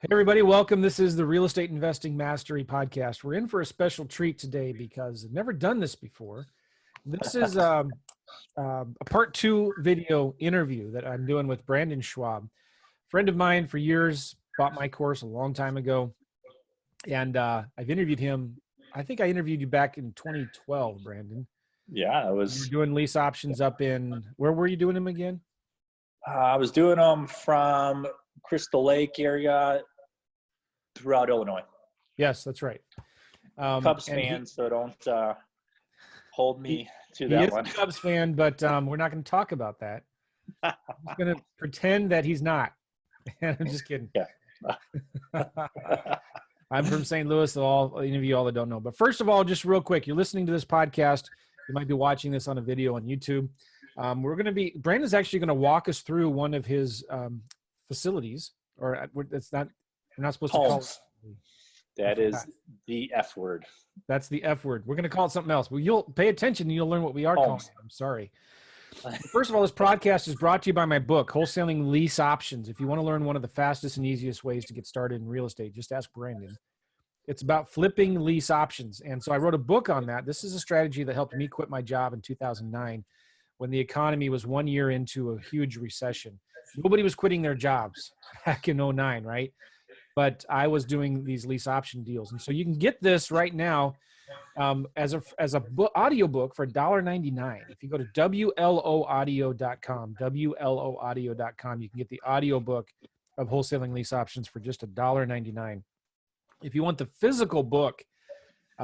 Hey, everybody, welcome. This is the Real Estate Investing Mastery Podcast. We're in for a special treat today because I've never done this before. This is a part two video interview that I'm doing with Brandon Schwab. Friend of mine for years, bought my course a long time ago. And I've interviewed him. I think I interviewed you back in 2012, Brandon. Yeah, You were doing lease options up in, where were you doing them again? I was doing them from Crystal Lake area throughout Illinois. Yes, that's right. Cubs fan, so don't hold me to he that is one. a Cubs fan, but we're not going to talk about that. I'm just going to pretend that he's not. I'm just kidding. Yeah. I'm from St. Louis, so any of you all that don't know. But first of all, just real quick, you're listening to this podcast. You might be watching this on a video on YouTube. Brandon's actually going to walk us through one of his facilities, or it's not, we're not supposed to call it. That is the F word. That's the F word. We're going to call it something else. Well, you'll pay attention and you'll learn what we are calling it. I'm sorry. First of all, this podcast is brought to you by my book, Wholesaling Lease Options. If you want to learn one of the fastest and easiest ways to get started in real estate, just ask Brandon. It's about flipping lease options. And so I wrote a book on that. This is a strategy that helped me quit my job in 2009 when the economy was 1 year into a huge recession. Nobody was quitting their jobs back in 2009, right? But I was doing these lease option deals. And so you can get this right now as a audio book for $1.99. If you go to WLOaudio.com, WLOaudio.com, you can get the audio book of Wholesaling Lease Options for just $1.99. If you want the physical book,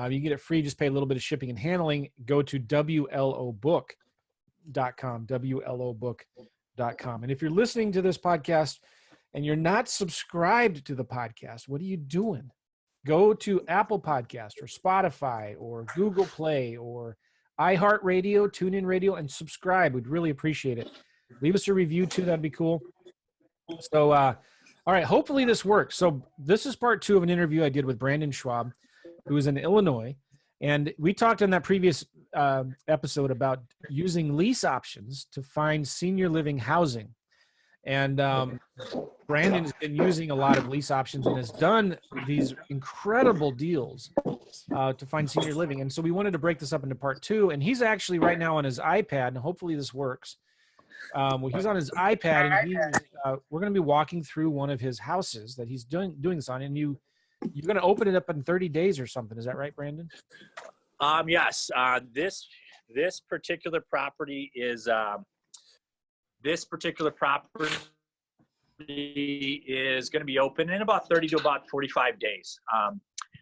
you get it free. Just pay a little bit of shipping and handling. Go to WLObook.com, WLObook.com. And if you're listening to this podcast and you're not subscribed to the podcast, what are you doing? Go to Apple Podcast or Spotify or Google Play or iHeartRadio, TuneIn Radio, and subscribe. We'd really appreciate it. Leave us a review too. That'd be cool. So, all right, hopefully this works. So this is part two of an interview I did with Brandon Schwab, who is in Illinois. And we talked in that previous episode about using lease options to find senior living housing. And Brandon has been using a lot of lease options and has done these incredible deals to find senior living. And so we wanted to break this up into part two. And he's actually right now on his iPad, and hopefully this works. He's on his iPad, and we're going to be walking through one of his houses that he's doing this on. And you're going to open it up in 30 days or something. Is that right, Brandon? Yes. This particular property is going to be open in about 30 to about 45 days.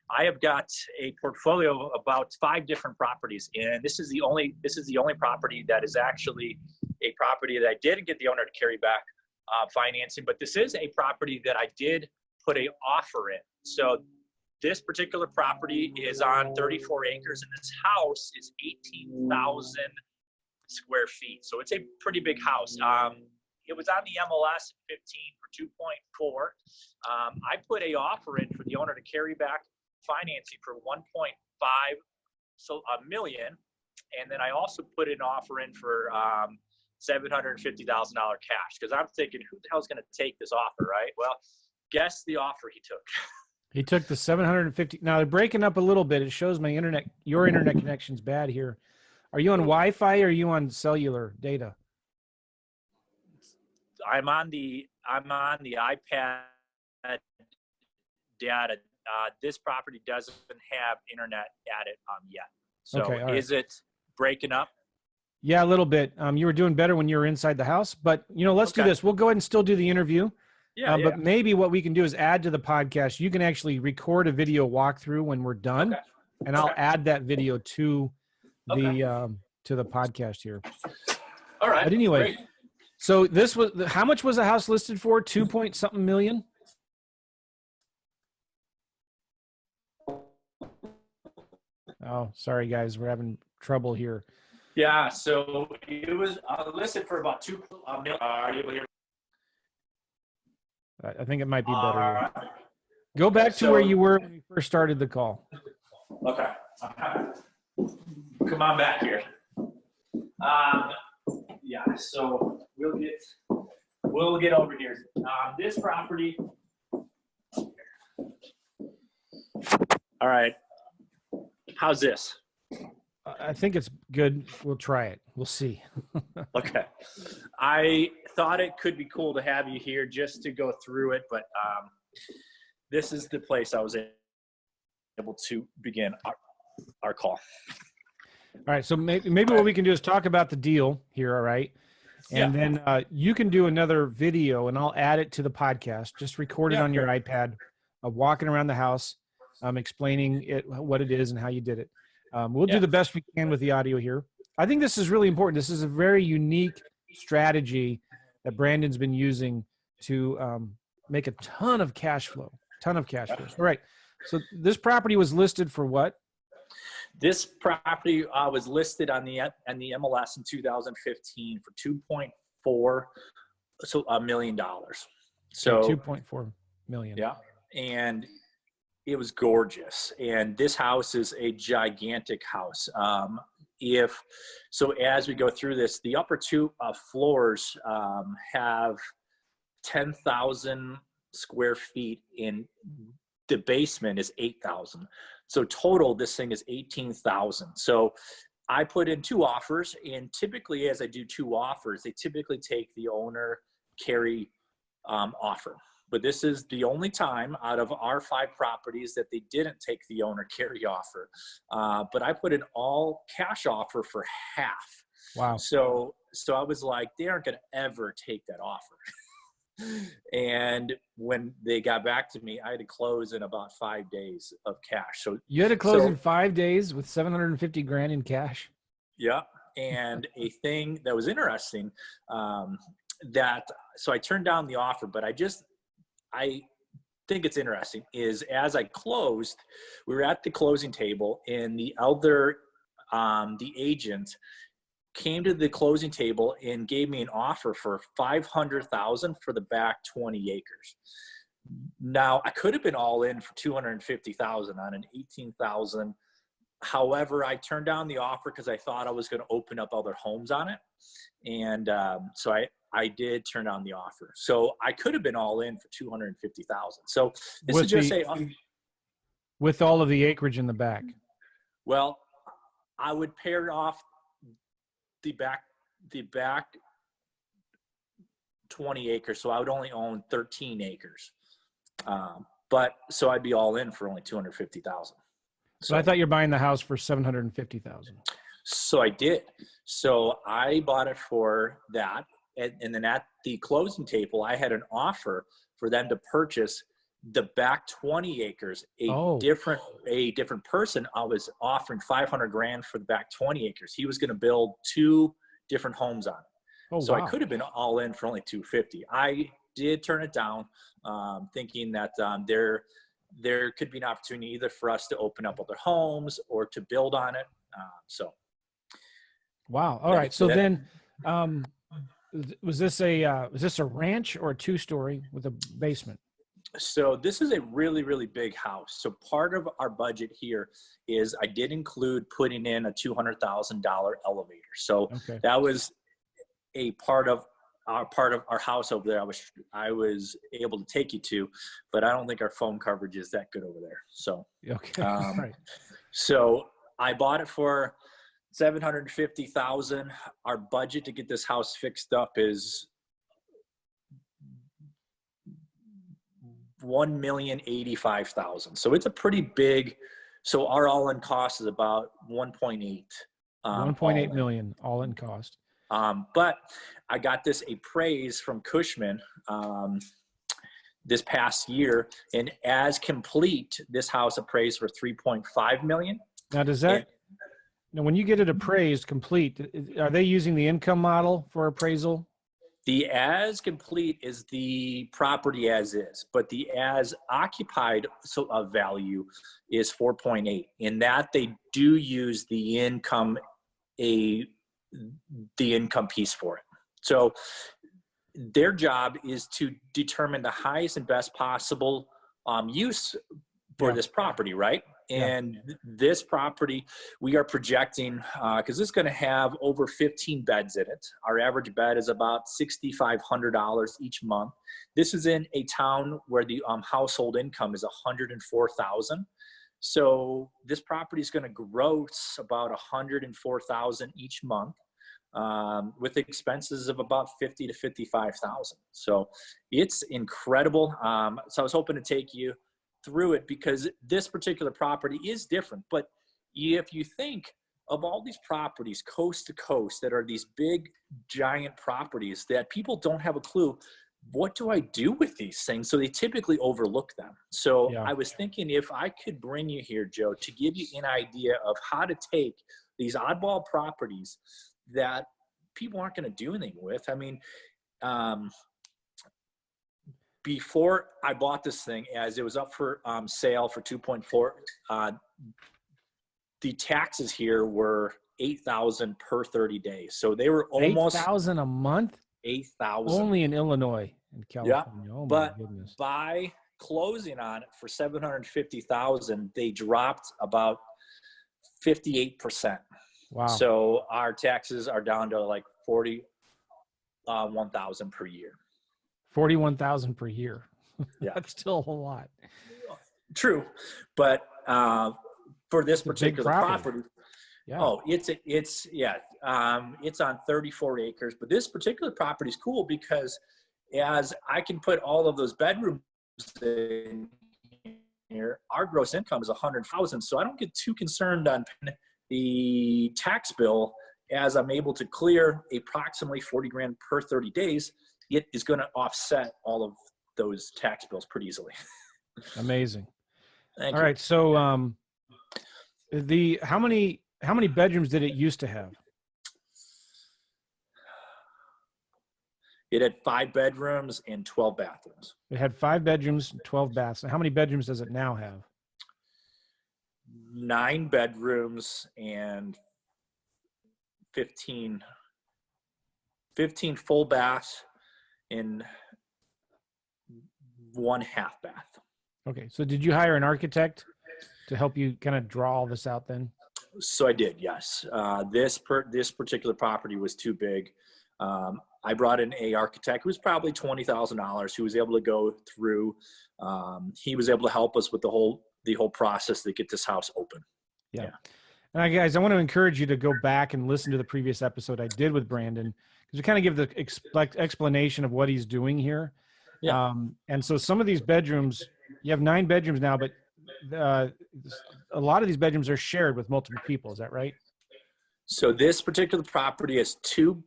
I have got a portfolio of about 5 different properties, and this is the only property that is actually a property that I didn't get the owner to carry back financing, but this is a property that I did put an offer in. So this particular property is on 34 acres, and this house is 18,000 square feet. So it's a pretty big house. It was on the MLS at 15 for 2.4. I put a offer in for the owner to carry back financing for 1.5 million, and then I also put an offer in for $750,000 cash, because I'm thinking, who the hell is going to take this offer, right? Well, guess the offer he took. He took the 750. Now they're breaking up a little bit. It shows your internet connection's bad here. Are you on Wi-Fi or are you on cellular data? I'm on the iPad data. This property doesn't have internet at it yet. So okay, right. Is it breaking up? Yeah, a little bit. You were doing better when you were inside the house, but let's do this. We'll go ahead and still do the interview. Yeah, But maybe what we can do is add to the podcast. You can actually record a video walkthrough when we're done, and I'll add that video to the podcast here. All right. But anyway, great. So this was how much was the house listed for? 2 point something million. Oh, sorry guys, we're having trouble here. Yeah, so it was listed for about 2 million. Are you able to hear? I think it might be better. Go back to where you were when we first started the call. Okay. Come on back here. Yeah, so we'll get over here. This property All right. How's this? I think it's good. We'll try it. We'll see. Okay. I thought it could be cool to have you here just to go through it, but this is the place I was able to begin our call. All right. So maybe what we can do is talk about the deal here. All right. And then you can do another video and I'll add it to the podcast. Just record it on your iPad of walking around the house, explaining what it is and how you did it. We'll do the best we can with the audio here. I think this is really important. This is a very unique strategy that Brandon's been using to make a ton of cash flow. All right. So this property was listed for what? This property was listed on the MLS in 2015 for $2.4 million. So $2.4 million. Yeah, and it was gorgeous. And this house is a gigantic house. As we go through this, the upper two floors have 10,000 square feet. In the basement is 8,000. So total, this thing is 18,000. So I put in 2 offers, and typically as I do 2 offers, they typically take the owner carry offer. But this is the only time out of our 5 properties that they didn't take the owner carry offer. But I put an all cash offer for half. Wow. So I was like, they aren't going to ever take that offer. And when they got back to me, I had to close in about 5 days of cash. So you had to close in 5 days with $750,000 in cash. Yeah. And a thing that was interesting, so I turned down the offer, but I think it's interesting is as I closed, we were at the closing table and the agent came to the closing table and gave me an offer for $500,000 for the back 20 acres. Now I could have been all in for $250,000 on an 18,000. However, I turned down the offer because I thought I was going to open up other homes on it. And so I did turn down the offer. So I could have been all in for $250,000. So this is just with all of the acreage in the back. Well, I would pair off the back 20 acres. So I would only own 13 acres. So I'd be all in for only $250,000. So I thought you're buying the house for $750,000. So I did. So I bought it for that. And then at the closing table, I had an offer for them to purchase the back 20 acres. A different person, I was offering $500,000 for the back 20 acres. He was going to build 2 different homes on it. So wow. I could have been all in for only $250,000. I did turn it down, thinking that there could be an opportunity either for us to open up other homes or to build on it. Wow. All right. So then, was this a ranch or a 2-story with a basement? So this is a really, really big house. So part of our budget here is I did include putting in a $200,000 elevator. So that was a part of our house over there. I was able to take you to, but I don't think our phone coverage is that good over there. So, right. So I bought it for $750,000. Our budget to get this house fixed up is $1,085,000. So it's a pretty big. So our all-in cost is about 1.8. 1.8 million all-in cost. But I got this appraised from Cushman this past year, and as complete, this house appraised for $3.5 million. Now, now when you get it appraised complete, are they using the income model for appraisal? The as complete is the property as is, but the as occupied value is 4.8. In that they do use the income piece for it. So their job is to determine the highest and best possible use for this property, right? And this property, we are projecting, because it's going to have over 15 beds in it. Our average bed is about $6,500 each month. This is in a town where the household income is $104,000. So this property is going to gross about 104,000 each month, with expenses of about 50 to 55,000. So it's incredible. So I was hoping to take you through it because this particular property is different. But if you think of all these properties coast to coast that are these big, giant properties that people don't have a clue, what do I do with these things? So they typically overlook them. So Yeah. I was thinking if I could bring you here, Joe, to give you an idea of how to take these oddball properties that people aren't going to do anything with. I mean, before I bought this thing, as it was up for sale for 2.4, the taxes here were 8,000 per 30 days. So they were almost 8,000 a month. 8,000 Only in Illinois and Yeah, California. Oh my but goodness. by closing on it for 750,000, they dropped about 58%. Wow. So our taxes are down to like 41,000 per year. 41,000 per year. Yeah. That's still a whole lot. True, but for this It's a big particular property, Yeah. oh, it's on 34 acres. But this particular property is cool because as I can put all of those bedrooms in here, our gross income is 100,000. So I don't get too concerned on the tax bill as I'm able to clear approximately 40 grand per 30 days. It is going to offset all of those tax bills pretty easily. Amazing. Thank All you. right. So how many bedrooms did it used to have? It had 5 bedrooms and 12 bathrooms. It had 5 bedrooms and 12 baths. How many bedrooms does it now have? 9 bedrooms and 15 full baths and 1 half bath. Okay. So did you hire an architect to help you kind of draw all this out then? So I did, yes. This particular property was too big. I brought in a architect who was probably $20,000 who was able to go through. He was able to help us with the whole process to get this house open. Yeah. And guys, I want to encourage you to go back and listen to the previous episode I did with Brandon, because we kind of give the explanation of what he's doing here. Yeah. And so some of these bedrooms, you have 9 bedrooms now, but a lot of these bedrooms are shared with multiple people. Is that right? So this particular property has 2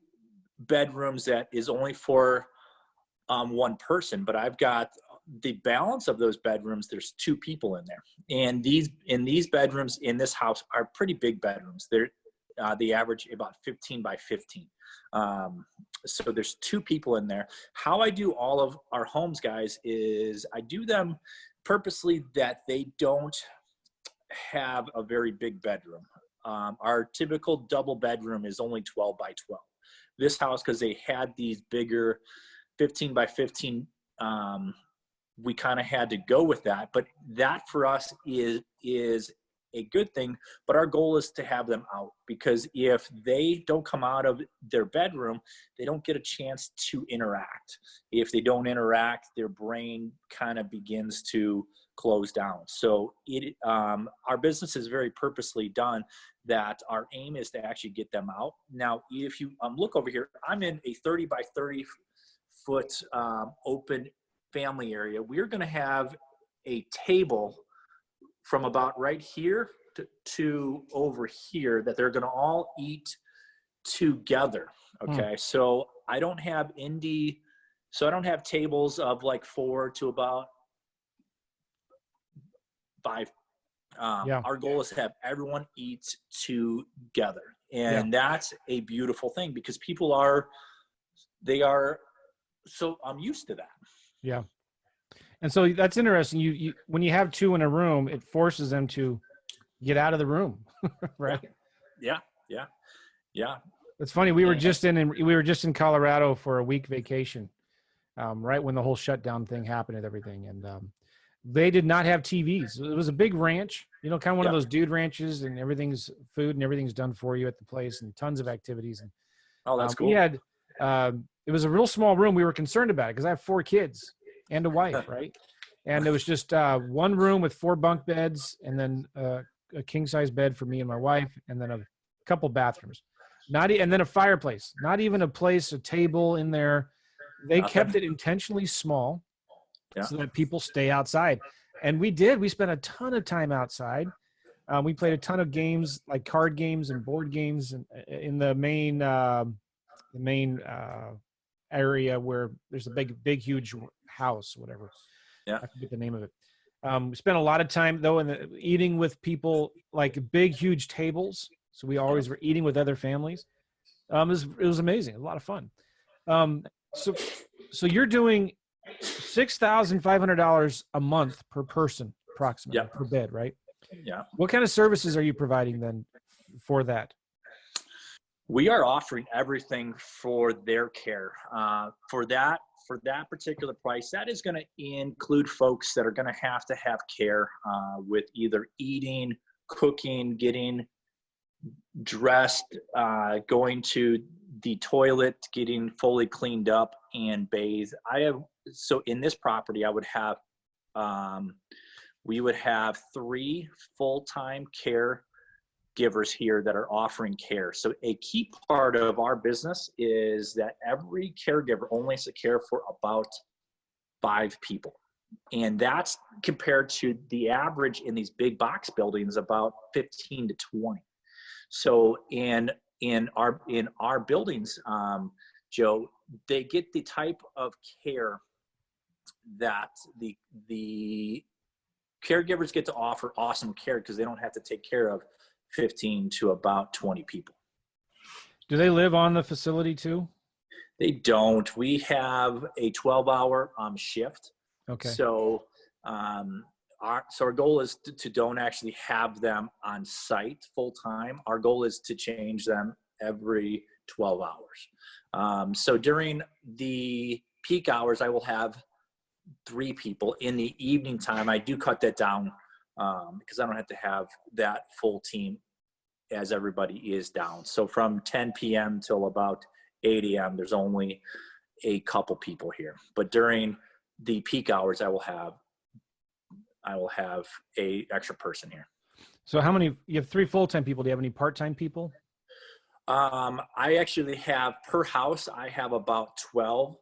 bedrooms that is only for one person, but I've got the balance of those bedrooms. There's 2 people in there, and these bedrooms in this house are pretty big bedrooms. They average about 15 by 15. So there's 2 people in there. How I do all of our homes, guys, is I do them purposely that they don't have a very big bedroom. Our typical double bedroom is only 12 by 12. This house, because they had these bigger 15 by 15, we kind of had to go with that. But that for us is a good thing. But our goal is to have them out, because if they don't come out of their bedroom, they don't get a chance to interact. If they don't interact, their brain kind of begins to close down. So our business is very purposely done that our aim is to actually get them out. Now, if you look over here, I'm in a 30 by 30 foot open family area. We're going to have a table from about right here to over here that they're going to all eat together. Okay. So I don't have tables of like 4 to about 5. Our goal is to have everyone eat together. And that's a beautiful thing, because people are so I'm used to that. Yeah. And so that's interesting. You when you have 2 in a room, it forces them to get out of the room, right? Yeah. It's funny. We were just in Colorado for a week vacation, right when the whole shutdown thing happened and everything. And they did not have TVs. It was a big ranch, kind of one of those dude ranches, and everything's food and everything's done for you at the place, and tons of activities. And that's cool. We had it was a real small room. We were concerned about it because I have 4 kids and a wife, right? And it was just one room with 4 bunk beds, and then a king size bed for me and my wife, and then a couple bathrooms. And then a fireplace. Not even a place, a table in there. They kept it intentionally small so that people stay outside. And we did. We spent a ton of time outside. We played a ton of games, like card games and board games, in the main area where there's a big, huge house, whatever. Yeah. I forget the name of it. We spent a lot of time though eating with people, like big, huge tables. So we always were eating with other families. It was amazing. A lot of fun. So you're doing $6,500 a month per person, approximately, per bed, right? Yeah. What kind of services are you providing then for that? We are offering everything for their care. For that particular price, that is going to include folks that are going to have care with either eating, cooking, getting dressed, going to the toilet, getting fully cleaned up and bathed. So in this property, we would have 3 full-time care givers here that are offering care. So a key part of our business is that every caregiver only has to care for about 5 people. And that's compared to the average in these big box buildings, about 15 to 20. So in our buildings, Joe, they get the type of care that the caregivers get to offer awesome care because they don't have to take care of 15 to about 20 people. Do they live on the facility too? They don't. We have a 12-hour shift. Okay. So our goal is to don't actually have them on site full time. Our goal is to change them every 12 hours. So during the peak hours, I will have 3 people. In the evening time, I do cut that down because I don't have to have that full team as everybody is down. So from 10 p.m. till about 8 a.m., there's only a couple people here. But during the peak hours, I will have a extra person here. So you have 3 full-time people. Do you have any part-time people? I actually have, per house, I have about 12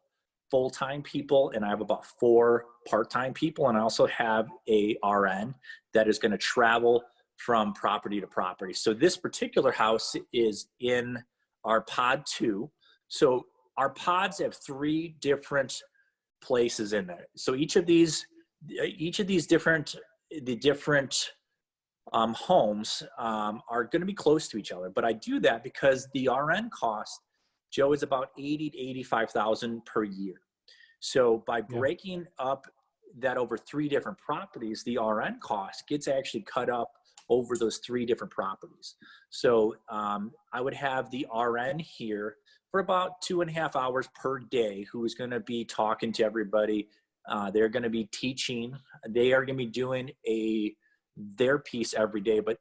full-time people, and I have about 4 part-time people. And I also have a RN that is going to travel from property to property. So this particular house is in our pod 2. So our pods have 3 different places in there. So each of these different homes are going to be close to each other. But I do that because the RN cost, Joe, is about $80,000 to $85,000 per year. So by breaking up that over 3 different properties, the RN cost gets actually cut up over those 3 different properties. So I would have the RN here for about 2.5 hours per day, who is going to be talking to everybody. They're going to be teaching. They are going to be doing their piece every day, but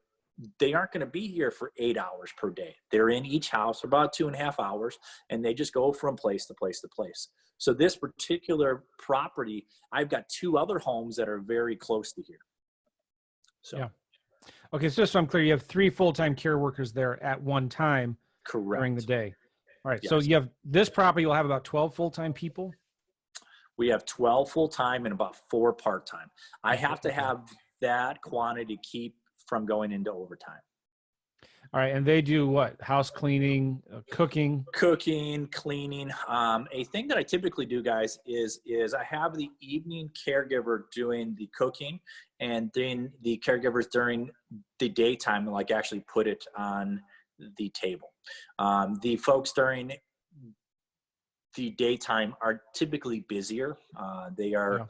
they aren't going to be here for 8 hours per day. They're in each house for about 2.5 hours, and they just go from place to place to place. So this particular property, I've got 2 other homes that are very close to here. So. Yeah. Okay, so just so I'm clear, you have 3 full-time care workers there at one time. Correct. During the day. All right, Yes. So you have this property, you'll have about 12 full-time people? We have 12 full-time and about 4 part-time. I have to have that quantity to keep from going into overtime. All right, and they do what? House cleaning, cooking? Cooking, cleaning. A thing that I typically do, guys, is I have the evening caregiver doing the cooking, and then the caregivers during the daytime, like, actually put it on the table. The folks during the daytime are typically busier. They are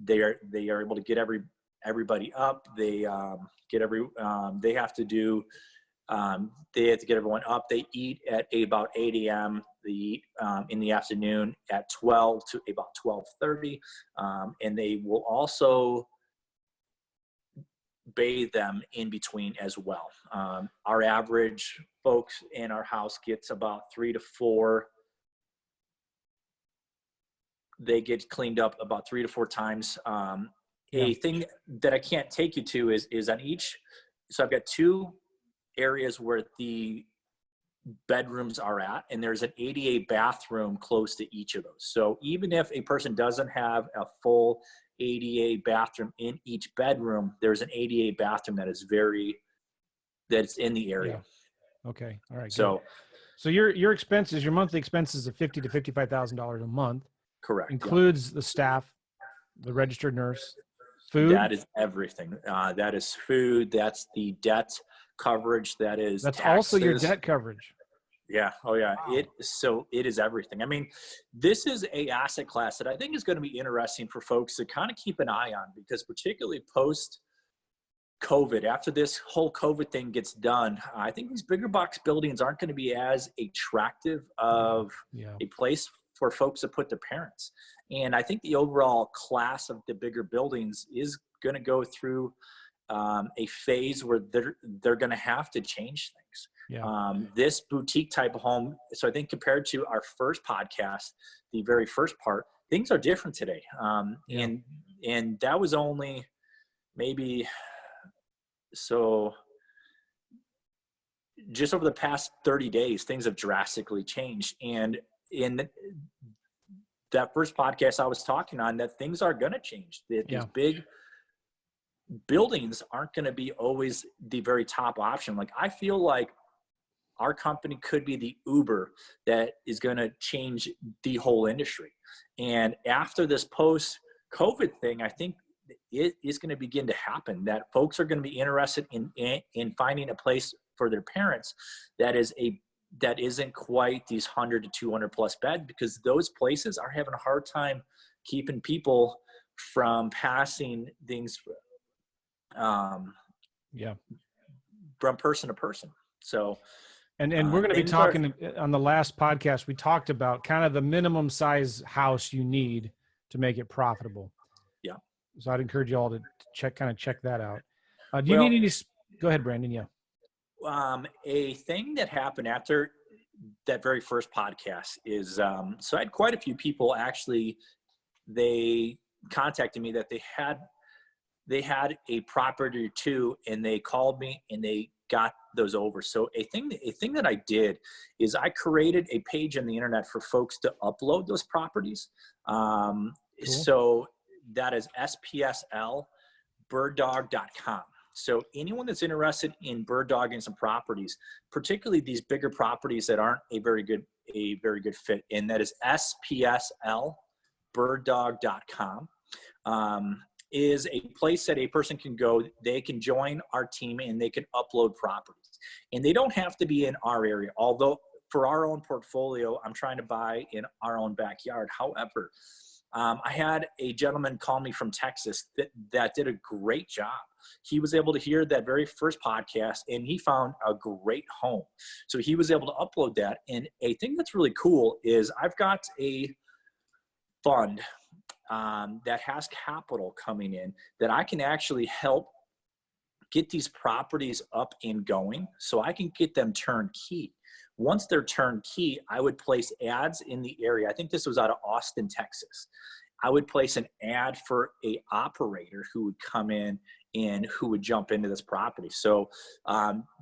able to get everybody up. They have to get everyone up. They eat at about 8 a.m. They eat in the afternoon at 12 to about 12:30, and they will also bathe them in between as well. Our average folks in our house gets about 3 to 4. They get cleaned up about 3 to 4 times A thing that I can't take you to is on each. So I've got 2 areas where the bedrooms are at, and there's an ADA bathroom close to each of those. So even if a person doesn't have a full ADA bathroom in each bedroom, there's an ADA bathroom that's in the area. Yeah. Okay. All right. So, good. So your expenses, your monthly expenses of $50,000 to $55,000 a month, correct. includes the staff, the registered nurse, food. That is everything. That is food. That's the debt coverage. That is That's taxes. also your debt coverage. Yeah. Oh yeah. Wow. It is everything. I mean, this is a asset class that I think is going to be interesting for folks to kind of keep an eye on, because particularly post COVID, after this whole COVID thing gets done, I think these bigger box buildings aren't going to be as attractive of a place for folks to put their parents. And I think the overall class of the bigger buildings is going to go through a phase where they're going to have to change things. Yeah. This boutique type of home. So I think compared to our first podcast, the very first part, things are different today. And that was only maybe, so just over the past 30 days, things have drastically changed. And in that first podcast I was talking on, that things are going to change. That these big buildings aren't going to be always the very top option. Like, I feel like our company could be the Uber that is going to change the whole industry. And after this post-COVID thing, I think it is going to begin to happen, that folks are going to be interested in finding a place for their parents that isn't quite these 100 to 200 plus beds, because those places are having a hard time keeping people from passing things from person to person. So, and we're going to be talking on the last podcast, we talked about kind of the minimum size house you need to make it profitable. Yeah. So I'd encourage you all to check that out. Do you need any, go ahead, Brandon. Yeah. A thing that happened after that very first podcast is, so I had quite a few people actually, they contacted me that they had a property or 2, and they called me and they got those over. So a thing that I did is I created a page on the internet for folks to upload those properties. Cool. So that is SPSL.birddog.com. So anyone that's interested in bird dogging some properties, particularly these bigger properties that aren't a very good fit, and that is SPSL.birddog.com, is a place that a person can go. They can join our team and they can upload properties, and they don't have to be in our area. Although for our own portfolio, I'm trying to buy in our own backyard. However, I had a gentleman call me from Texas that did a great job. He was able to hear that very first podcast, and he found a great home. So he was able to upload that. And a thing that's really cool is I've got a fund that has capital coming in that I can actually help get these properties up and going, so I can get them turnkey. Once they're turnkey, I would place ads in the area. I think this was out of Austin, Texas. I would place an ad for a operator who would come in and who would jump into this property. So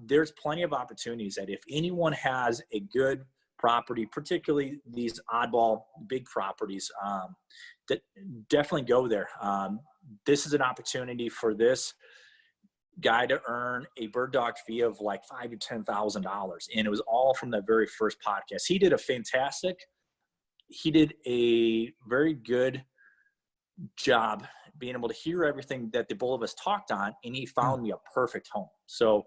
there's plenty of opportunities that if anyone has a good property, particularly these oddball big properties, that definitely go there. This is an opportunity for this guy to earn a bird dog fee of like $5,000 to $10,000, and it was all from that very first podcast. He did a very good job being able to hear everything that the both of us talked on, and he found me a perfect home. So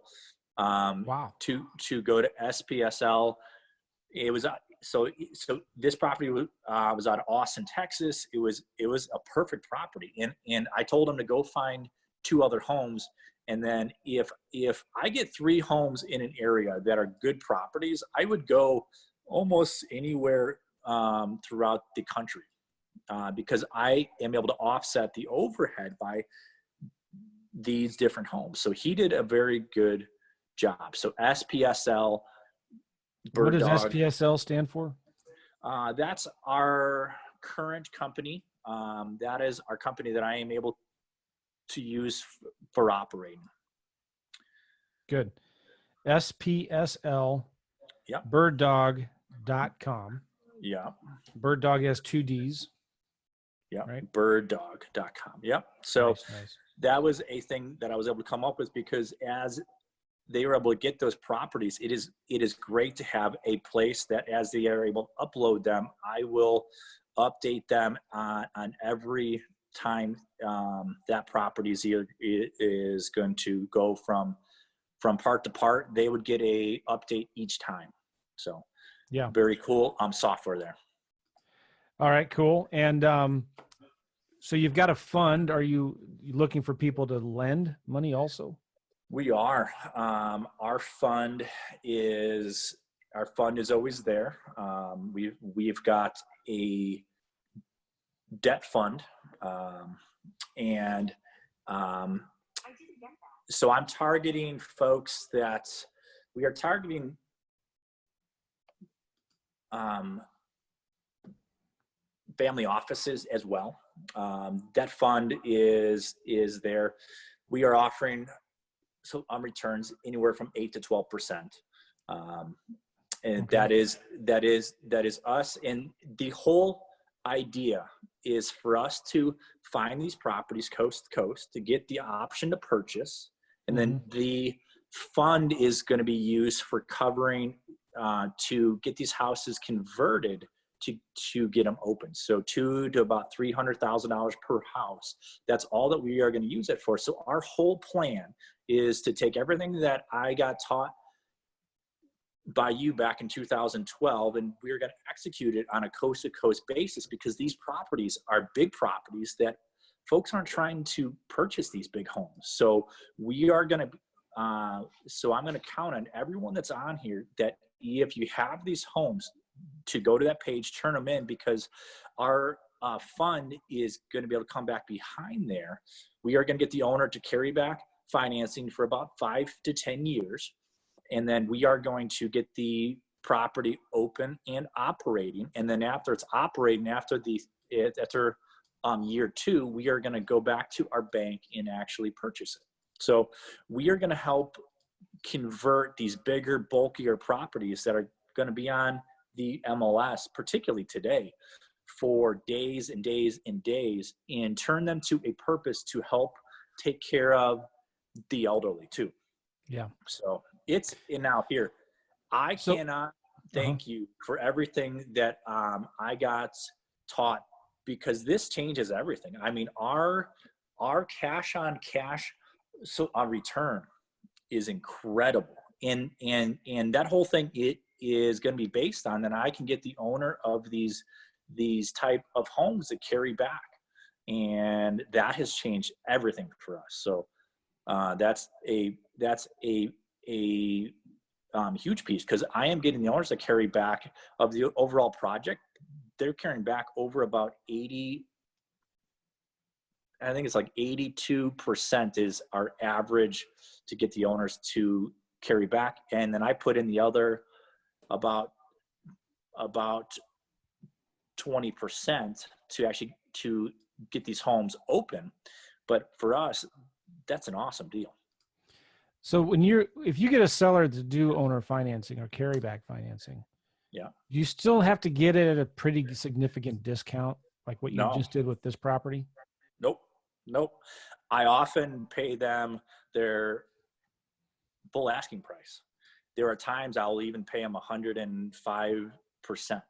to go to SPSL, it was so this property was out of Austin, Texas. It was a perfect property, and I told him to go find 2 other homes. And then if I get 3 homes in an area that are good properties, I would go almost anywhere throughout the country because I am able to offset the overhead by these different homes. So he did a very good job. So SPSL. What does SPSL stand for? That's our current company. That is our company that I am able to use for operating. Good. SPSL Yep. birddog.com. Yeah. Bird Dog has 2 D's. Yeah. Right. Birddog.com. Yep. So nice. that was a thing that I was able to come up with, because as they were able to get those properties, it is great to have a place that as they are able to upload them, I will update them on every time that property is going to go from part to part. They would get a update each time. So Yeah. very cool software there. All right, cool. And so you've got a fund. Are you looking for people to lend money also? We are. Our fund is always there. We've got a debt fund, and so I'm targeting folks that we are targeting. Family offices as well. Debt fund is there. We are offering returns anywhere from 8 to 12%, and Okay. that is us. And the whole idea is for us to find these properties coast to coast to get the option to purchase, and then the fund is going to be used for covering to get these houses converted to get them open. So $200,000 to about $300,000 per house. That's all that we are going to use it for. So our whole plan is to take everything that I got taught by you back in 2012, and we're going to execute it on a coast to coast basis, because these properties are big properties that folks aren't trying to purchase these big homes. So we are going to, so I'm going to count on everyone that's on here that if you have these homes, to go to that page, turn them in, because our fund is going to be able to come back behind there. We are going to get the owner to carry back financing for about 5 to 10 years. And then we are going to get the property open and operating. And then after it's operating, after year 2, we are going to go back to our bank and actually purchase it. So we are going to help convert these bigger, bulkier properties that are going to be on the MLS, particularly today, for days and days and days, and turn them to a purpose to help take care of the elderly too. Yeah. So it's in now here. I cannot thank you for everything that I got taught, because this changes everything. I mean, our cash on cash return is incredible, and that whole thing, it is going to be based on that I can get the owner of these type of homes to carry back, and that has changed everything for us. So that's a huge piece, because I am getting the owners to carry back of the overall project. They're carrying back over about 80. I think it's like 82% is our average to get the owners to carry back, and then I put in the other about 20% to get these homes open. But for us, that's an awesome deal. So if you get a seller to do owner financing or carryback financing, yeah, you still have to get it at a pretty significant discount, like what you just did with this property? Nope. I often pay them their full asking price. There are times I'll even pay them 105%.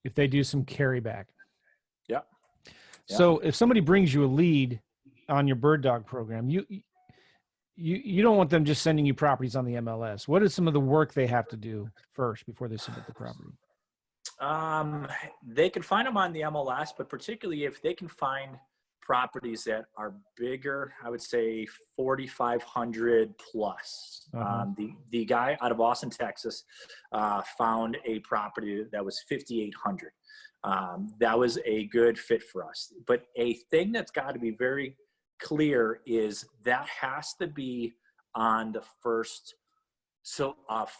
If they do some carryback. Yeah. So if somebody brings you a lead on your Bird Dog program, you don't want them just sending you properties on the MLS. What is some of the work they have to do first before they submit the property? They can find them on the MLS, but particularly if they can find properties that are bigger, I would say 4,500 plus. The guy out of Austin, Texas, found a property that was 5,800. That was a good fit for us. But a thing that's got to be very clear is that has to be on the first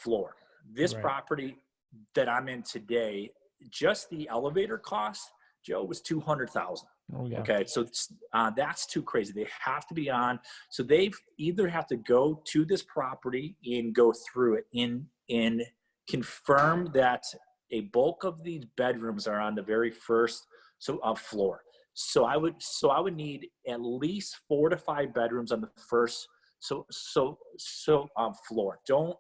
floor. This property that I'm in today, just the elevator cost, Joe, was $200,000. Oh yeah. Okay, so that's too crazy. They have to be on. So they've either have to go to this property and go through it and confirm that a bulk of these bedrooms are on the very first floor. So I would need at least 4 to 5 bedrooms on the first floor. Don't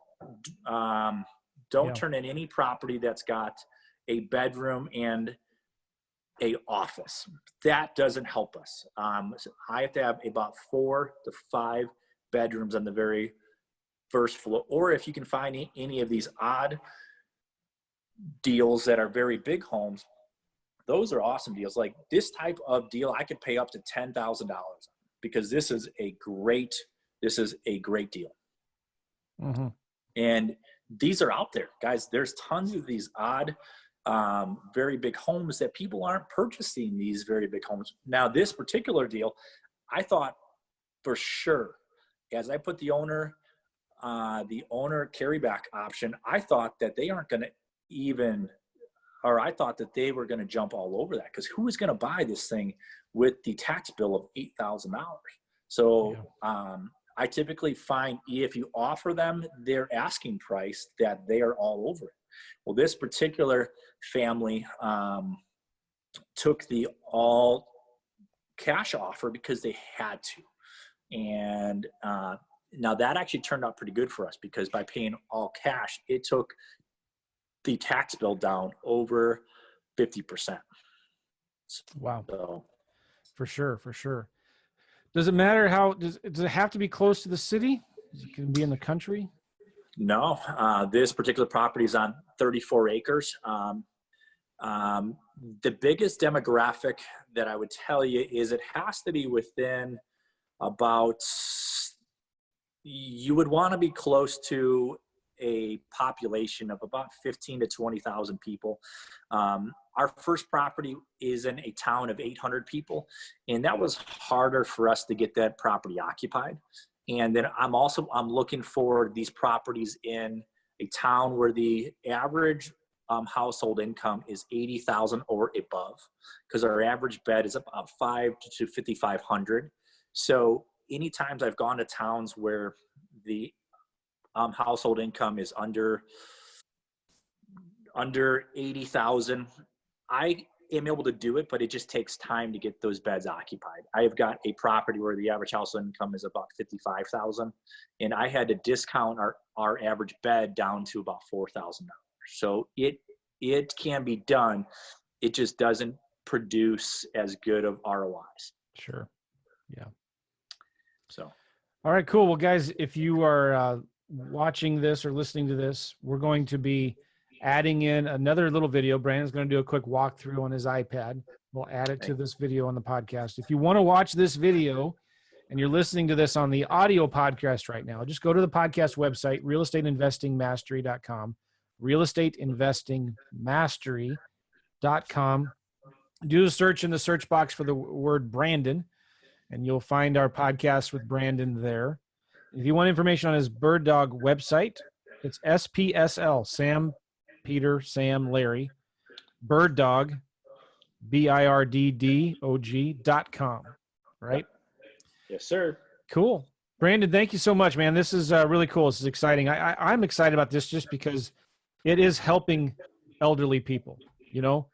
turn in any property that's got a bedroom and a office. That doesn't help us. So I have to have about 4 to 5 bedrooms on the very first floor. Or if you can find any of these odd deals that are very big homes, those are awesome deals. Like this type of deal, I could pay up to $10,000 because this is a great deal. Mm-hmm. And these are out there, guys. There's tons of these odd, very big homes that people aren't purchasing these very big homes. Now, this particular deal, I thought for sure, as I put the owner carryback option, I thought that they aren't going to I thought that they were going to jump all over that, because who is going to buy this thing with the tax bill of $8,000? So I typically find if you offer them their asking price, that they are all over it. Well, this particular family took the all cash offer because they had to. And now that actually turned out pretty good for us, because by paying all cash, it took the tax bill down over 50%. Wow. So, For sure. Does it matter does it have to be close to the city? It can be in the country? no, this particular property is on 34 acres. The biggest demographic that I would tell you is it has to be within about, you would want to be close to a population of about 15 to 20,000 people. Our first property is in a town of 800 people, and that was harder for us to get that property occupied. And then I'm looking for these properties in a town where the average household income is 80,000 or above, because our average bed is about 5 to 5,500. So any times I've gone to towns where the household income is under 80,000, I am able to do it, but it just takes time to get those beds occupied. I have got a property where the average household income is about 55,000, and I had to discount our average bed down to about $4,000. So it can be done. It just doesn't produce as good of ROIs. Sure. Yeah. So. All right, cool. Well, guys, if you are watching this or listening to this, we're going to be adding in another little video. Brandon's going to do a quick walkthrough on his iPad. We'll add it to this video on the podcast. If you want to watch this video and you're listening to this on the audio podcast right now, just go to the podcast website, realestateinvestingmastery.com, realestateinvestingmastery.com. Do a search in the search box for the word Brandon, and you'll find our podcast with Brandon there. If you want information on his Bird Dog website, it's SPSL, Sam, Peter, Sam, Larry, Bird Dog, BIRDDOG.com, right? Yes, sir. Cool. Brandon, thank you so much, man. This is really cool. This is exciting. I'm excited about this just because it is helping elderly people, you know?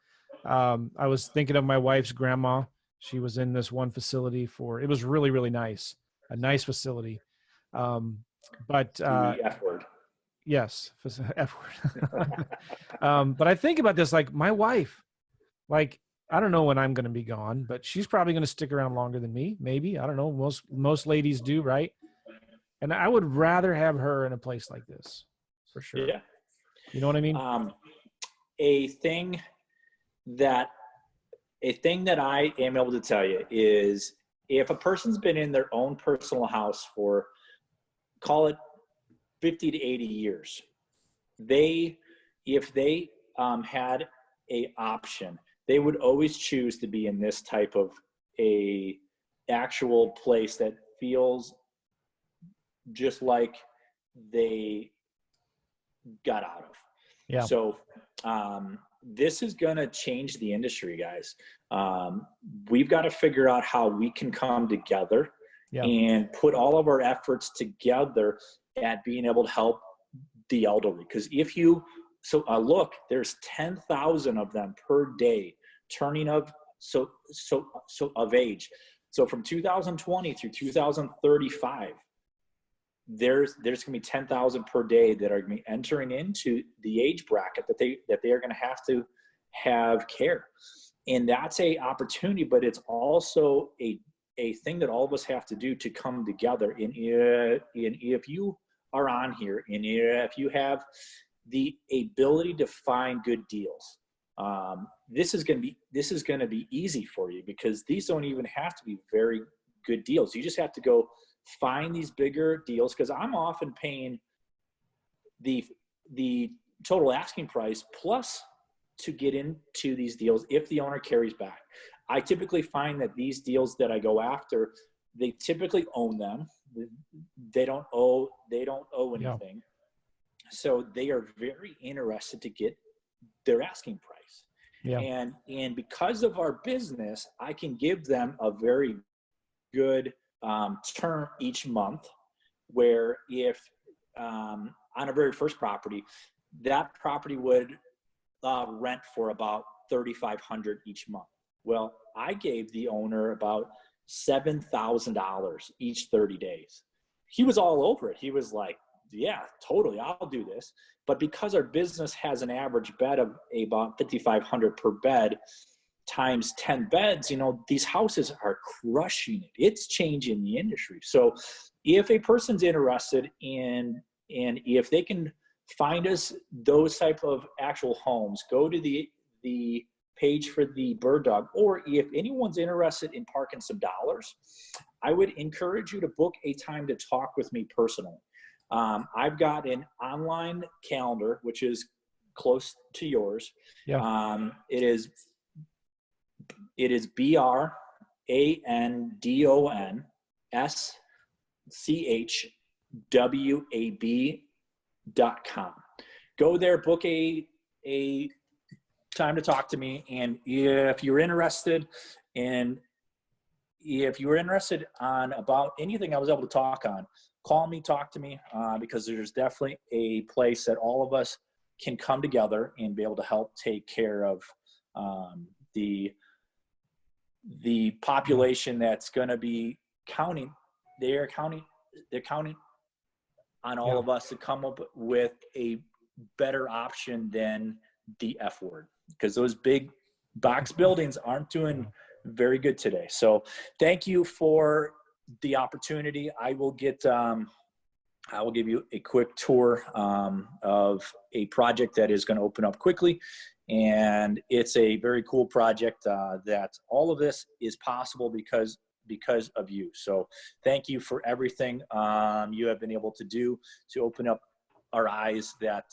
I was thinking of my wife's grandma. She was in this one facility it was really, really nice, a nice facility. But the F word. Yes, F word. But I think about this, like my wife, like, I don't know when I'm going to be gone, but she's probably going to stick around longer than me. Maybe, I don't know. Most ladies do. Right. And I would rather have her in a place like this for sure. Yeah. You know what I mean? A thing that I am able to tell you is, if a person's been in their own personal house for, call it 50 to 80 years, if they had a option, they would always choose to be in this type of a actual place that feels just like they got out of. Yeah. So this is going to change the industry, guys. We've got to figure out how we can come together and put all of our efforts together at being able to help the elderly. Because if you, look, there's 10,000 of them per day turning of age. So from 2020 through 2035, there's going to be 10,000 per day that are going to be entering into the age bracket that they are going to have care. And that's a opportunity, but it's also a thing that all of us have to do to come together. And if you are on here and if you have the ability to find good deals, this is going to be easy for you, because these don't even have to be very good deals. You just have to go find these bigger deals, because I'm often paying the total asking price plus to get into these deals if the owner carries back. I typically find that these deals that I go after, they typically own them. They don't owe anything. So they are very interested to get their asking price. And because of our business, I can give them a very good term each month, where if on a very first property, that property would rent for about $3,500 each month. Well, I gave the owner about $7,000 each 30 days. He was all over it. He was like, yeah, totally, I'll do this. But because our business has an average bed of about $5,500 per bed times 10 beds, these houses are crushing it. It's changing the industry. So if a person's interested and if they can find us those type of actual homes, go to the page for the Bird Dog, or if anyone's interested in parking some dollars, I would encourage you to book a time to talk with me personally. I've got an online calendar, which is close to yours. It is BrandonSchwab.com. Go there, book a time to talk to me, and if you're interested on about anything I was able to talk on, call me, talk to me, because there's definitely a place that all of us can come together and be able to help take care of the population that's going to be counting. They're counting on all of us to come up with a better option than the F word, because those big box buildings aren't doing very good today. So thank you for the opportunity. I will give you a quick tour of a project that is going to open up quickly. And it's a very cool project that all of this is possible because of you. So thank you for everything you have been able to do to open up our eyes, that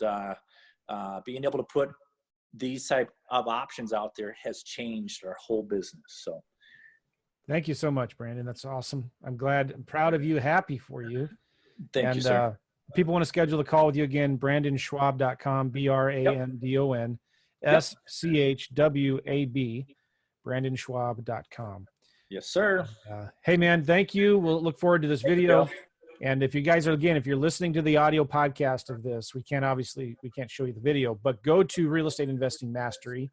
being able to put these type of options out there has changed our whole business. So thank you so much, Brandon. That's awesome. I'm proud of you, happy for you. Thank you, sir. People want to schedule a call with you again, BrandonSchwab.com, BrandonSchwab, BrandonSchwab.com. Yes, sir. Hey, man, thank you. We'll look forward to this video. And if you guys are, again, if you're listening to the audio podcast of this, we can't show you the video, but go to Real Estate Investing Mastery,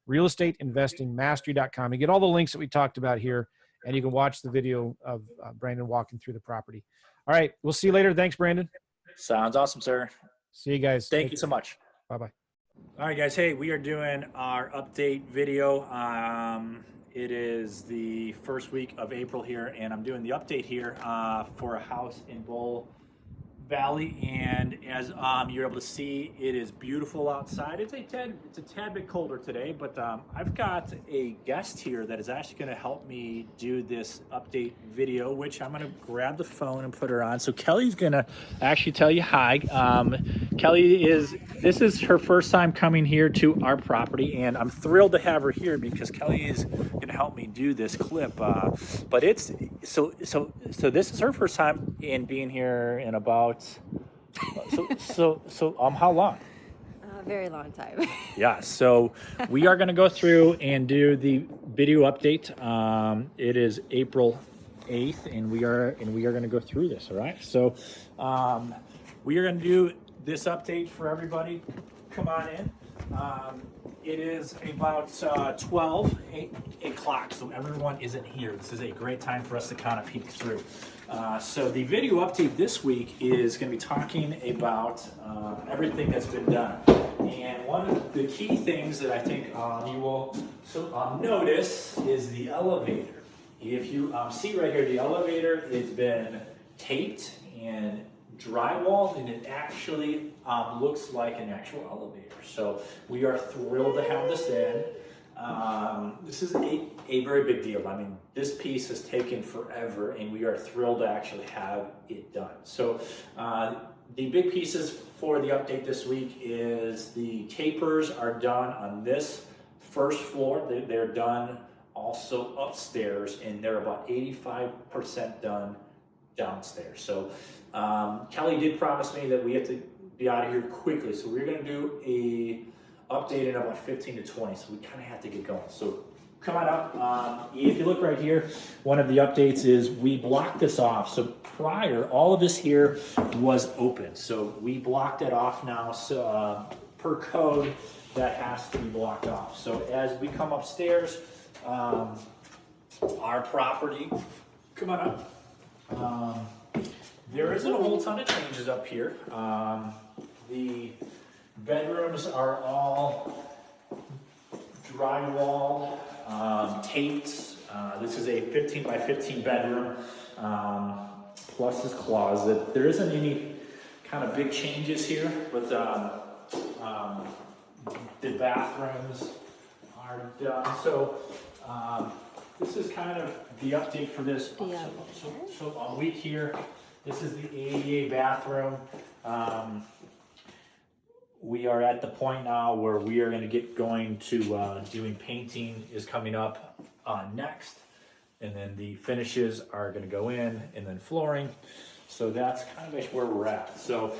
realestateinvestingmastery.com. You get all the links that we talked about here, and you can watch the video of Brandon walking through the property. All right. We'll see you later. Thanks, Brandon. Sounds awesome, sir. See you guys. Thank you so much. Bye-bye. All right, guys. Hey, we are doing our update video. It is the first week of April here, and I'm doing the update here for a house in Bull Valley. And as you're able to see, it is beautiful outside. It's a tad bit colder today, but I've got a guest here that is actually going to help me do this update video, which I'm going to grab the phone and put her on. So Kelly's going to actually tell you hi. This is her first time coming here to our property, and I'm thrilled to have her here because Kelly is going to help me do this clip. But it's so this is her first time in being here in about how long? very long time. Yeah, so we are going to go through and do the video update. It is April 8th, and we are going to go through this. All right, so we are going to do this update for everybody. Come on in. It is about 8 o'clock, so everyone isn't here. This is a great time for us to kind of peek through. So the video update this week is going to be talking about everything that's been done. And one of the key things that I think you will notice is the elevator. If you see right here, the elevator has been taped and drywalled, and it actually looks like an actual elevator. So we are thrilled to have this in. This is a very big deal. I mean, this piece has taken forever, and we are thrilled to actually have it done. So the big pieces for the update this week is the tapers are done on this first floor. They're done also upstairs, and they're about 85% done downstairs. So Kelly did promise me that we have to be out of here quickly, so we're going to do a update in about 15 to 20, so we kind of have to get going. So come on up. If you look right here, one of the updates is we blocked this off. So prior, all of this here was open, so we blocked it off now. So per code, that has to be blocked off. So as we come upstairs, our property, come on up. There isn't a whole ton of changes up here. The bedrooms are all drywall, taped. This is a 15 by 15 bedroom, plus this closet. There isn't any kind of big changes here, but the bathrooms are done. So this is kind of the update for this. So a week here. This is the ADA bathroom. We are at the point now where we are going to get going to doing painting is coming up next, and then the finishes are going to go in, and then flooring. So that's kind of where we're at. So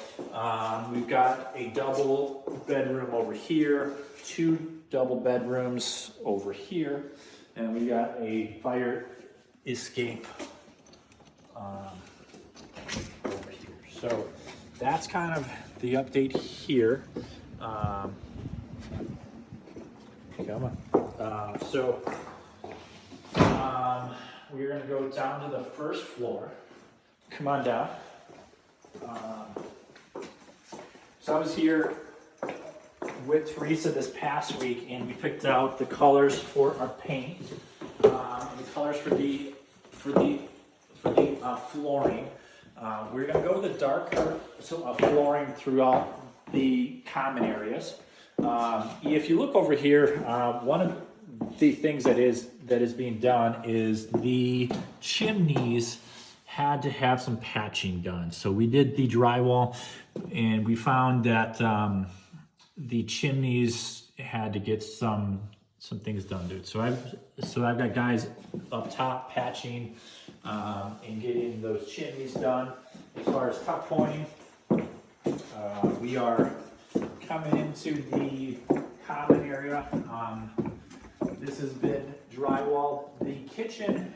we've got a double bedroom over here, 2 double bedrooms over here, and we got a fire escape over here. So that's kind of the update here. Come on. So we're going to go down to the first floor. Come on down. So I was here with Teresa this past week, and we picked out the colors for our paint and the colors for the flooring. We're going to go with the darker flooring throughout the common areas. If you look over here, one of the things that is being done is the chimneys had to have some patching done. So we did the drywall, and we found that the chimneys had to get some things done, dude. So I've got guys up top patching and getting those chimneys done. As far as tuck pointing, we are coming into the common area. This has been drywalled. The kitchen,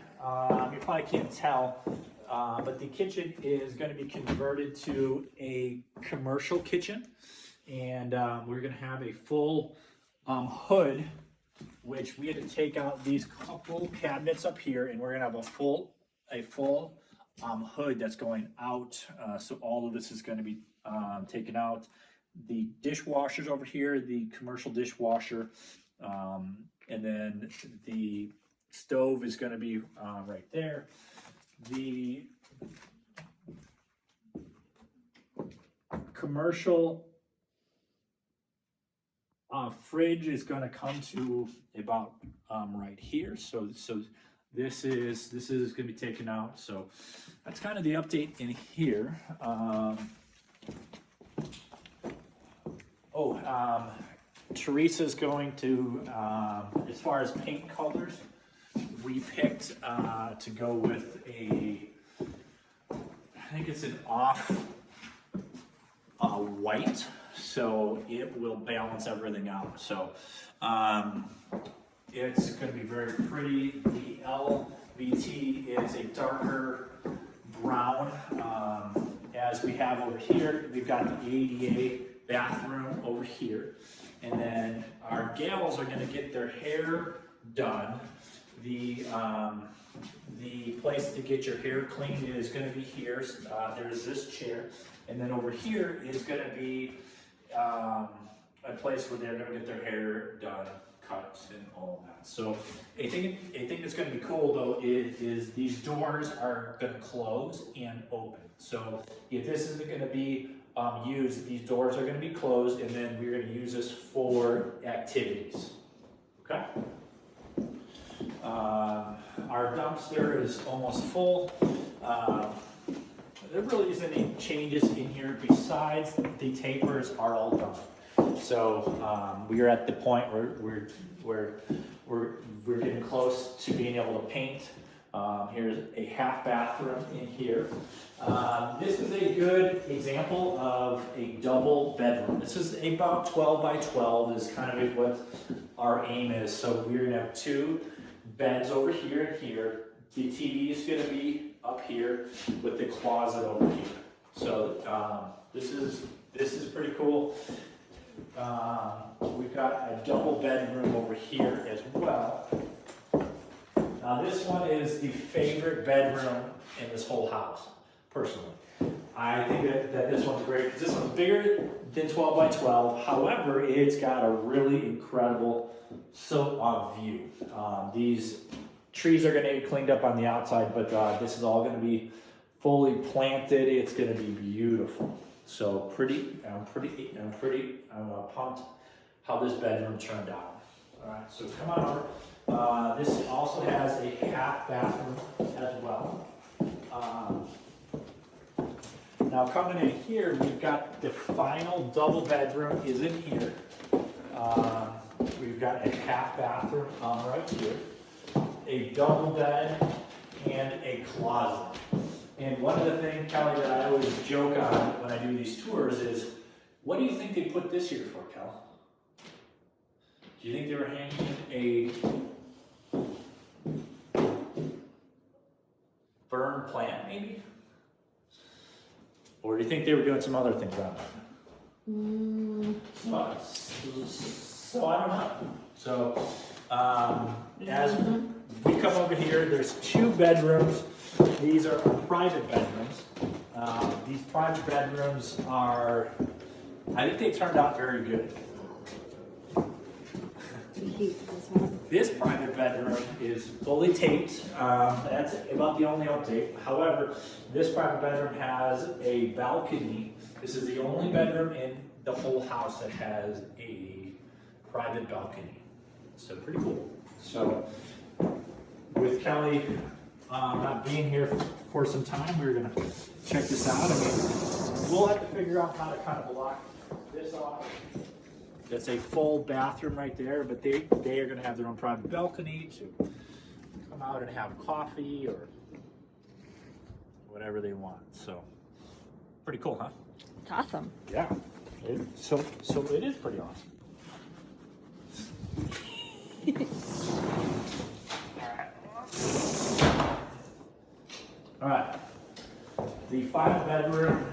you probably can't tell, but the kitchen is going to be converted to a commercial kitchen, and we're going to have a full hood, which we had to take out these couple cabinets up here, and we're going to have a full hood that's going out. So all of this is going to be taken out. The dishwashers over here, the commercial dishwasher, and then the stove is going to be right there. The commercial fridge is going to come to about right here. So this is going to be taken out. So that's kind of the update in here. Teresa's going to, as far as paint colors, we picked to go with I think it's an off white. so it will balance everything out. So it's going to be very pretty. The LVT is a darker brown. As we have over here, we've got the ADA bathroom over here. And then our gals are going to get their hair done. The place to get your hair cleaned is going to be here. There's this chair. And then over here is going to be a place where they're going to get their hair done, cut, and all of that. So a thing that's going to be cool though is these doors are going to close and open. So if this isn't going to be used, these doors are going to be closed, and then we're going to use this for activities. Okay. Our dumpster is almost full. There really isn't any changes in here besides the tapers are all done. So we are at the point where we're getting close to being able to paint. Here's a half bathroom in here. This is a good example of a double bedroom. This is about 12 by 12 is kind of what our aim is. So we're gonna have two beds over here and here. The TV is gonna be up here with the closet over here. So this is pretty cool. We've got a double bedroom over here as well. Now this one is the favorite bedroom in this whole house, personally. I think that this one's great because this one's bigger than 12 by 12. However, it's got a really incredible view. These trees are going to get cleaned up on the outside, but this is all going to be fully planted. It's going to be beautiful. So I'm pumped how this bedroom turned out. All right, so come on over. This also has a half bathroom as well. Now coming in here, we've got the final double bedroom is in here. We've got a half bathroom right here, a double bed, and a closet. And one of the things, Kelly, that I always joke on when I do these tours is, what do you think they put this here for, Kel? Do you think they were hanging a burn plant, maybe? Or do you think they were doing some other things around that? So I don't know. So as we come over here, there's two bedrooms. These are private bedrooms. These private bedrooms are, I think they turned out very good. This private bedroom is fully taped. That's about the only update. However, this private bedroom has a balcony. This is the only bedroom in the whole house that has a private balcony. So pretty cool. So with Kelly not being here for some time, we're gonna check this out. I mean, we'll have to figure out how to kind of block this off. That's a full bathroom right there, but they are going to have their own private balcony to come out and have coffee or whatever they want. So pretty cool, huh? It's awesome. Yeah. So it is pretty awesome. All right. The final bedroom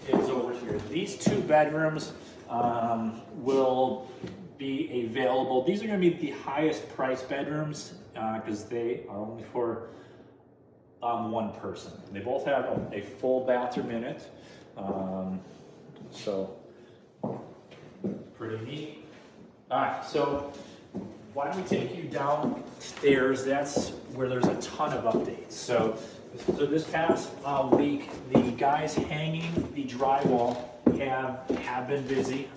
is over here. These two bedrooms will be available. These are going to be the highest price bedrooms because they are only for one person. They both have a full bathroom in it. So pretty neat. All right, so why don't we take you downstairs? That's where there's a ton of updates. So this past week, the guys hanging the drywall have been busy.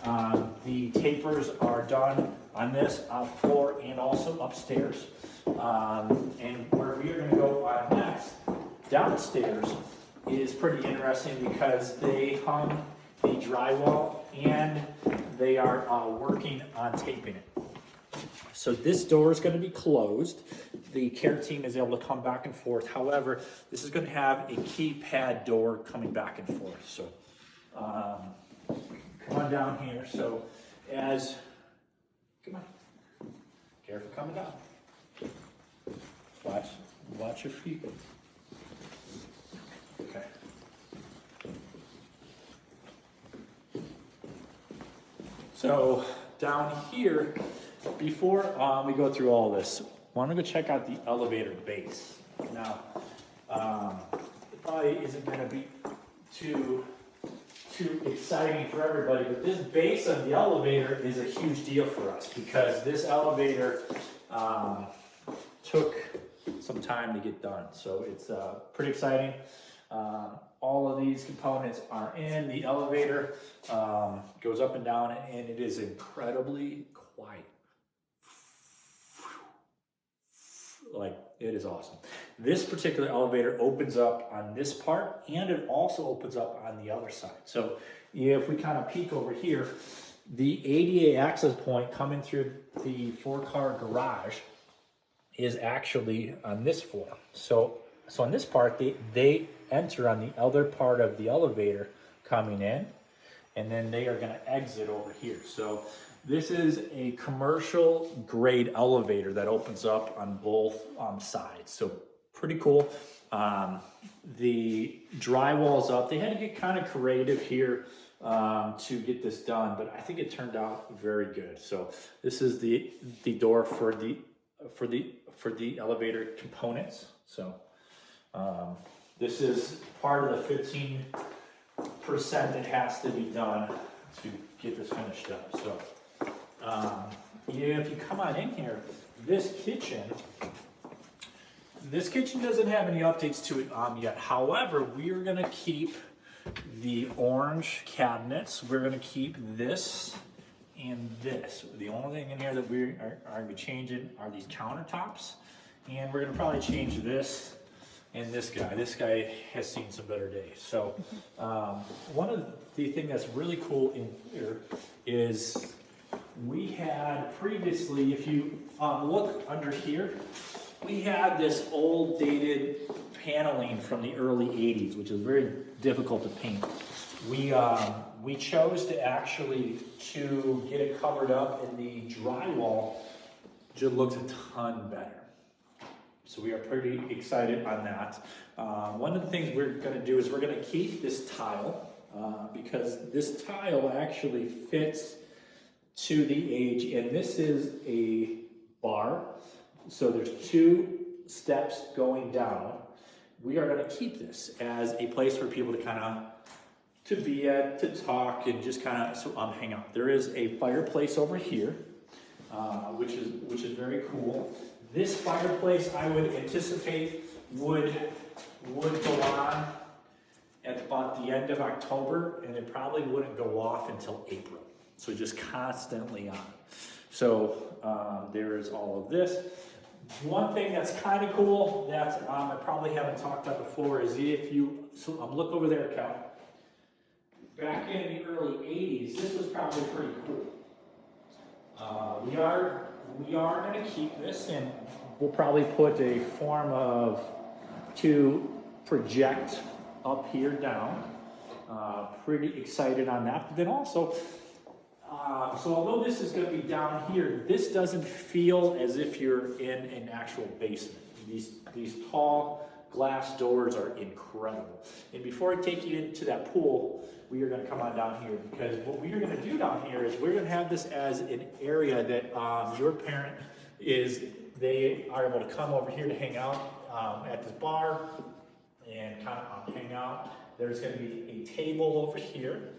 The tapers are done on this floor and also upstairs. And where we are going to go on next, downstairs, is pretty interesting because they hung the drywall and they are working on taping it. So this door is going to be closed. The care team is able to come back and forth. However, this is going to have a keypad door coming back and forth. So Come on down here. So come on, careful coming down. Watch your feet. Okay. So down here, before we go through all this, I want to go check out the elevator base. Now, it probably isn't going to be too exciting for everybody, but this base of the elevator is a huge deal for us because this elevator took some time to get done. So it's pretty exciting. All of these components are in the elevator, goes up and down, and it is incredibly quiet. Like, it is awesome. This particular elevator opens up on this part, and it also opens up on the other side. So if we kind of peek over here, the ADA access point coming through the 4-car garage is actually on this floor. So on this part, they enter on the other part of the elevator coming in, and then they are going to exit over here. So this is a commercial grade elevator that opens up on both sides. So pretty cool. The drywall's up. They had to get kind of creative here to get this done, but I think it turned out very good. So this is the door for the elevator components. So this is part of the 15% that has to be done to get this finished up. So if you come on in here, this kitchen doesn't have any updates to it yet. However, we are going to keep the orange cabinets. We're going to keep this and this. The only thing in here that we are going to be changing are these countertops, and we're going to probably change this and this guy. This guy has seen some better days. So one of the things that's really cool in here is we had previously, if you look under here, we had this old dated paneling from the early 80s, which is very difficult to paint. We chose to actually get it covered up, and the drywall just looks a ton better. So we are pretty excited on that. One of the things we're going to do is we're going to keep this tile because this tile actually fits to the age, and this is a bar. So there's 2 steps going down. We are going to keep this as a place for people to kind of be at, to talk, and just kind of hang out. There is a fireplace over here, which is very cool. This fireplace, I would anticipate would go on at about the end of October, and it probably wouldn't go off until April. So just constantly on. So there is all of this. One thing that's kind of cool that I probably haven't talked about before is if you look over there, Cal. Back in the early 80s, this was probably pretty cool. We are going to keep this, and we'll probably put a form of to project up here down. Pretty excited on that. But then also, so although this is going to be down here, this doesn't feel as if you're in an actual basement. These tall glass doors are incredible. And before I take you into that pool, we are going to come on down here, because what we are going to do down here is we're going to have this as an area that your parent they are able to come over here to hang out at this bar and kind of hang out. There's going to be a table over here.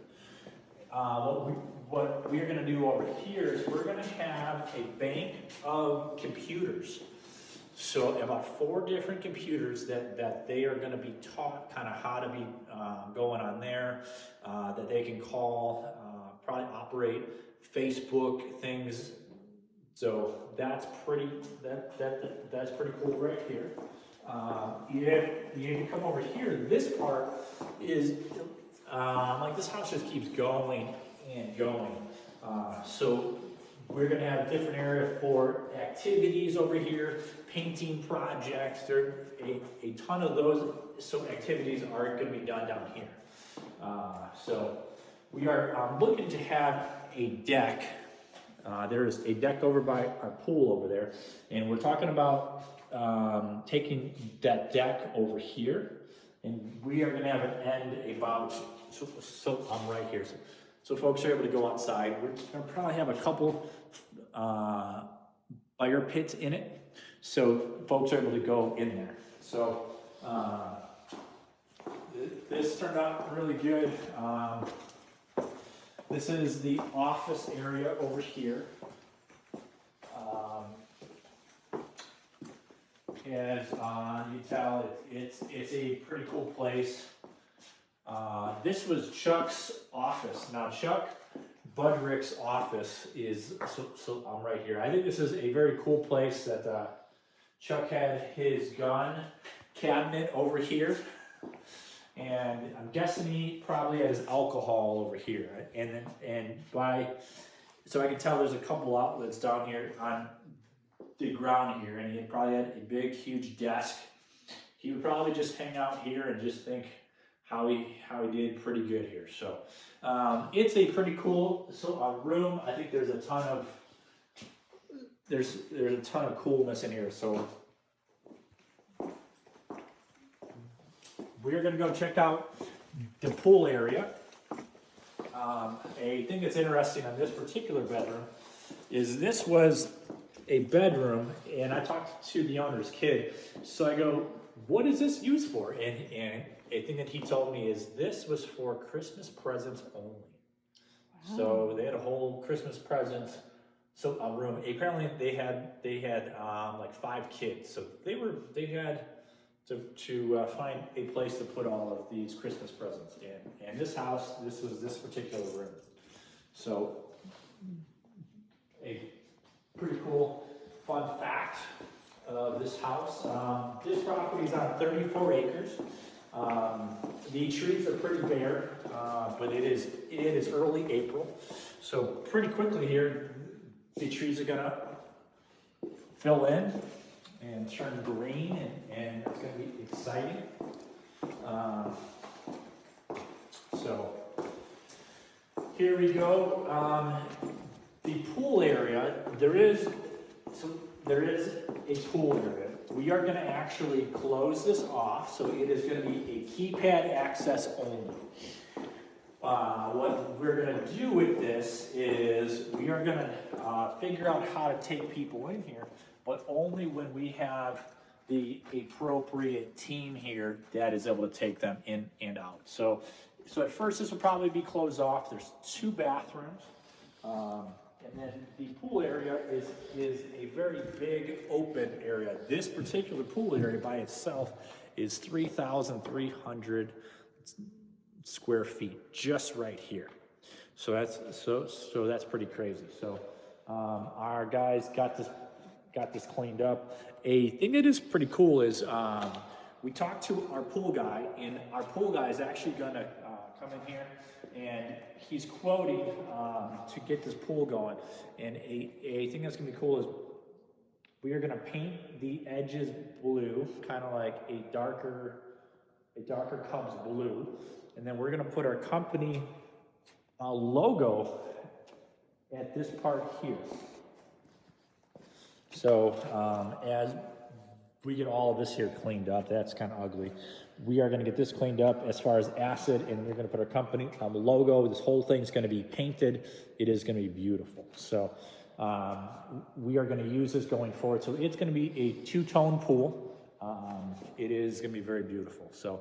What we are going to do over here is we're going to have a bank of computers. So about 4 different computers that they are going to be taught kind of how to be going on there, that they can call, probably operate Facebook things. So that's pretty cool right here. If you come over here, this part is like this house just keeps going and going. So we're going to have a different area for activities over here, painting projects. There are a ton of those. So activities are going to be done down here. So we are looking to have a deck. There's a deck over by our pool over there, and we're talking about taking that deck over here, and we are going to have an end about, so I'm right here. So folks are able to go outside. We're going to probably have a couple fire pits in it, so folks are able to go in there. So this turned out really good. This is the office area over here. As you tell, it's a pretty cool place. This was Chuck's office. Now Chuck Budrick's office is, so I'm right here. I think this is a very cool place that Chuck had his gun cabinet over here. And I'm guessing he probably has alcohol over here. So I can tell there's a couple outlets down here on the ground here, and he probably had a big, huge desk. He would probably just hang out here and just think how he did pretty good here. So it's a pretty cool room. I think there's a ton of coolness in here. So we're going to go check out the pool area. A thing that's interesting on this particular bedroom is this was a bedroom, and I talked to the owner's kid. So I go, what is this used for? And a thing that he told me is this was for Christmas presents only. Wow. So they had a whole Christmas presents room. Apparently they had like 5 kids, so they had to find a place to put all of these Christmas presents in. And this house, this was this particular room. So a pretty cool fun fact of this house. This property is on 34 acres. The trees are pretty bare, but it is early April. So pretty quickly here, the trees are gonna fill in and turn green, and it's going to be exciting. So here we go. The pool area, there is a pool area. We are going to actually close this off, so it is going to be a keypad access only. What we're going to do with this is we are going to figure out how to take people in here, but only when we have the appropriate team here that is able to take them in and out. So at first this will probably be closed off. There's 2 bathrooms. And then the pool area is a very big open area. This particular pool area by itself is 3,300 square feet, just right here. So that's pretty crazy. So our guys got this cleaned up. A thing that is pretty cool is we talked to our pool guy, and our pool guy is actually gonna come in here, and he's quoting to get this pool going. And a thing that's gonna be cool is we are gonna paint the edges blue, kind of like a darker Cubs blue, and then we're gonna put our company logo at this part here. So as we get all of this here cleaned up, that's kind of ugly. We are going to get this cleaned up as far as acid, and we're going to put our company logo. This whole thing is going to be painted. It is going to be beautiful. So we are going to use this going forward. So it's going to be a 2-tone pool. It is going to be very beautiful. So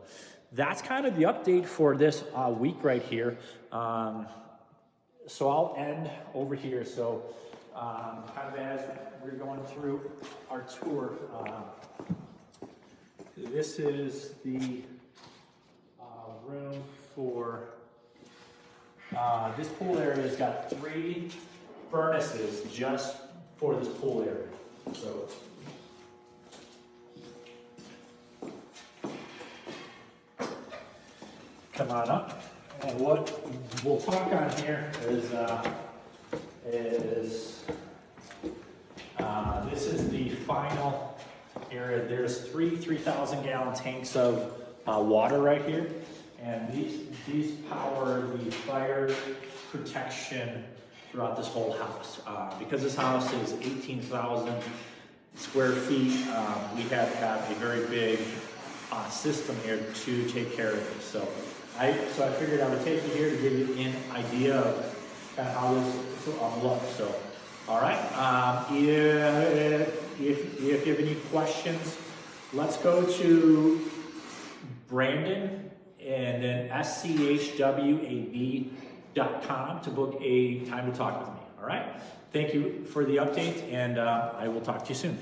that's kind of the update for this week right here. So I'll end over here. So kind of as we're going through our tour, this is the room for this pool area. Has got 3 furnaces just for this pool area. So come on up, and what we'll talk on here is this is the final area. There's 3,000 gallon tanks of water right here. And these power the fire protection throughout this whole house. Because this house is 18,000 square feet, we have to have a very big system here to take care of this. So I figured I would take you here to give you an idea of kind of how this looks. So, all right. If you have any questions, let's go to Brandon and then schwab.com to book a time to talk with me. All right. Thank you for the update, and I will talk to you soon.